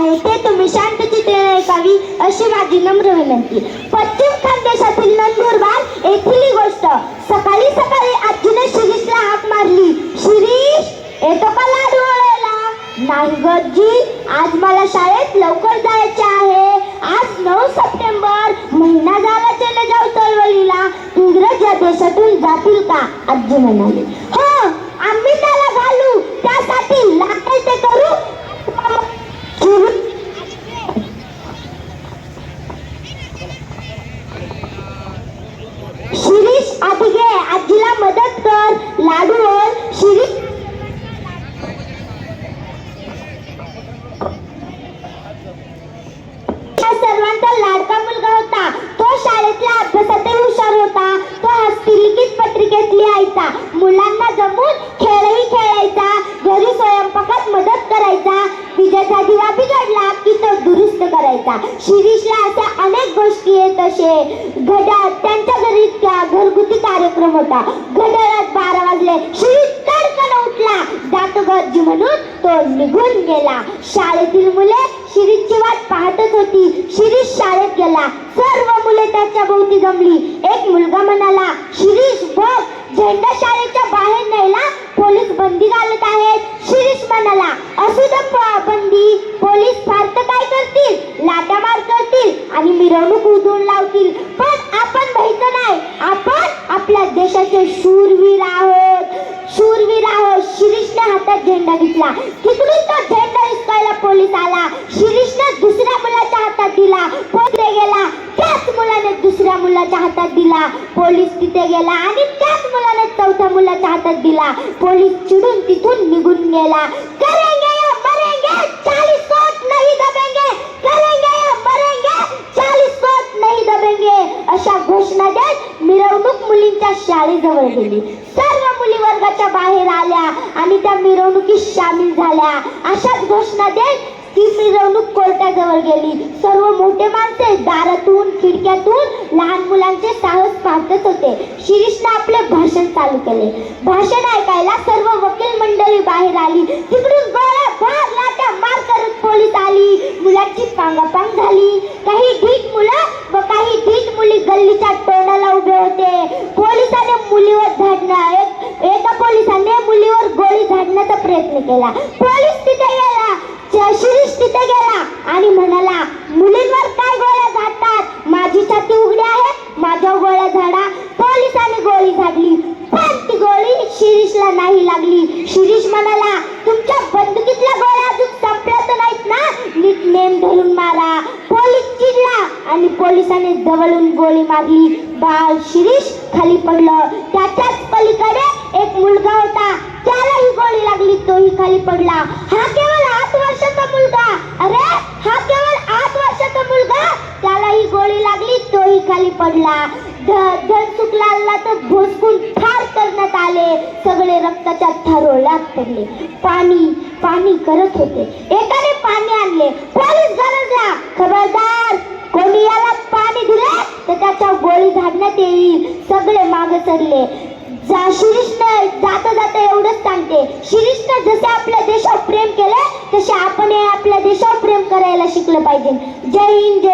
आहे ते तुम्ही शांतचित्ते ऐकावी अशी माझी नम्र विनंती. पश्चिम खानदेशातील नंदुरबार येथील ही गोष्ट. सकाळी सकाळी आजीने शिरीषला हाक मारली. शिरीष, येतो का लाडू वळायला? नाही गजी, आज मला शाळेत लवकर जायचे आहे. आज 9 सप्टेंबर, महिना झाला चले जाऊ चळवळीला. इंग्रज या देशातून जातील का? आजी म्हणाली. हो, आम्ही त्याला घालू, त्यासाठी लागेल ते करू. शिरीष, आधी घे, आजीला मदत कर. लाडू वळ. शिरीष सर्वांचा लाडका मुलगा होता. तो शाळेतल्या अभ्यासातही हुशार होता. तो हस्तलिखित पत्रिकेत लिहायचा, मुलांना जमून खेळही खेळायचा, घरी स्वयंपाकात मदत करायचा. विजेचा दिवा बिघडला की तो दुरुस्त करायचा. शिरीषला अशा अनेक गोष्टी येत असे. घड्याळ, त्यांच्या घरी घरगुती कार्यक्रम होता. घड्याळात 12 वाजले. शिरीष तडकन उठला. जातो गजी म्हणून तो निघून गेला. शाळेतील मुले शिरीषची वाट पाहतच होती. शिरीष शाळेत गेला. सर्व मुले त्याच्या भोवती जमली. एक मुलगा म्हणाला, शिरीष बघ, झेंडा शाळेच्या बाहेर न्यायला पोलीस बंदी घालत आहेत. शिरीष म्हणाला, असू दे बंदी, पोलीस फार तर काय करतील, लाटामार करतील आणि मिरवणूक उधळून लावतील, पण आपण भयचं नाही. आपण आपल्या देशाचे शूरवीर आहोत, शूरवीर आहोत. शिरीषने हातात झेंडा घेतला. तिकडून तो झेंडा हिसकायला पोलीस आला. शिरीषने दुसऱ्या मुलाच्या हातात दिला. पुढे गेला. त्याच मुलाने दुसऱ्या मुलाच्या हातात दिला. पोलीस तिथे गेला आणि त्याच मुलाने चौथ्या मुलाच्या हातात दिला. पोलीस चिडून तिथून निघून गेला. करेंगे या मरेंगे, 40 कोट नहीं दबेंगे. करेंगे या मरेंगे, 40 कोट नहीं दबेंगे. अशा घोषणा देत मिरवणूक मुलींच्या शाळेजवळ गेली. सर्व मुली वर्गाच्या बाहेर आल्या आणि त्या मिरवणुकीत सामील झाल्या. अशाच घोषणा देत ती मिरवणूक कोर्टाजवळ गेली. सर्व मोठे माणसे दारातून, खिडक्यातून लहान मुलांचे साहस पाहतच होते. शिरीषने आपले भाषण चालू केले. भाषण ऐकायला सर्व वकील मंडळी बाहेर आली. तिकडून गोळ्या भार लाट्या मार करत पोलीस आली. मुलांची पांगापांग झाली. काही ढीठ मुलं व काही ढीठ मुली गल्लीच्या तोंडाला उभे होते. पोलिसाने मुलीवर एका पोलिसाने मुलीवर गोळी झाडण्याचा प्रयत्न केला. पोलीस तिथे गेला. शिरीष तिथे गेला आणि म्हणाला, मुलींवर काय गोळ्या झाडतात? माझी छाती उघडी आहे, माझ्या गोळ्या झाडा. पोलिसाने गोळी झाडली, पण ती गोळी शिरीषला नाही लागली. शिरीष म्हणाला, तुमच्या बंदुकीतल्या गोळ्या अजून संपल्या तर नाहीत ना, नीट नेम धरून मारा. पोलीस चिडला आणि पोलिसाने जवळून गोळी मारली. बाळ शिरीष खाली पडलं. त्याच्याच पलीकडे एक मुलगा होता. त्यालाही गोळी लागली, तोही खाली पडला. हा केवळ 8 वर्षाचा मुलगा. अरे, हा केवळ 8 वर्षाचा मुलगा. त्यालाही गोळी लागली, तोही खाली पडला. धनसुखलालला तर भोसकून ठार करण्यात आले. सगळे रक्ताच्या थारोळ्यात पडले. पाणी पाणी करत होते. एकाने पाणी आणले. पोलीस गरजला, खबरदार, कोणी याला पाणी दिले तर त्याच्या गोळी झाडण्यात येईल. सगळे मागे सरले. शिरीषने जाता जाता एवढंच सांगते, शिरीषने जसे आपल्या देशावर प्रेम केले तसे आपण आपल्या देशावर प्रेम करायला शिकलं पाहिजे. जय हिंद.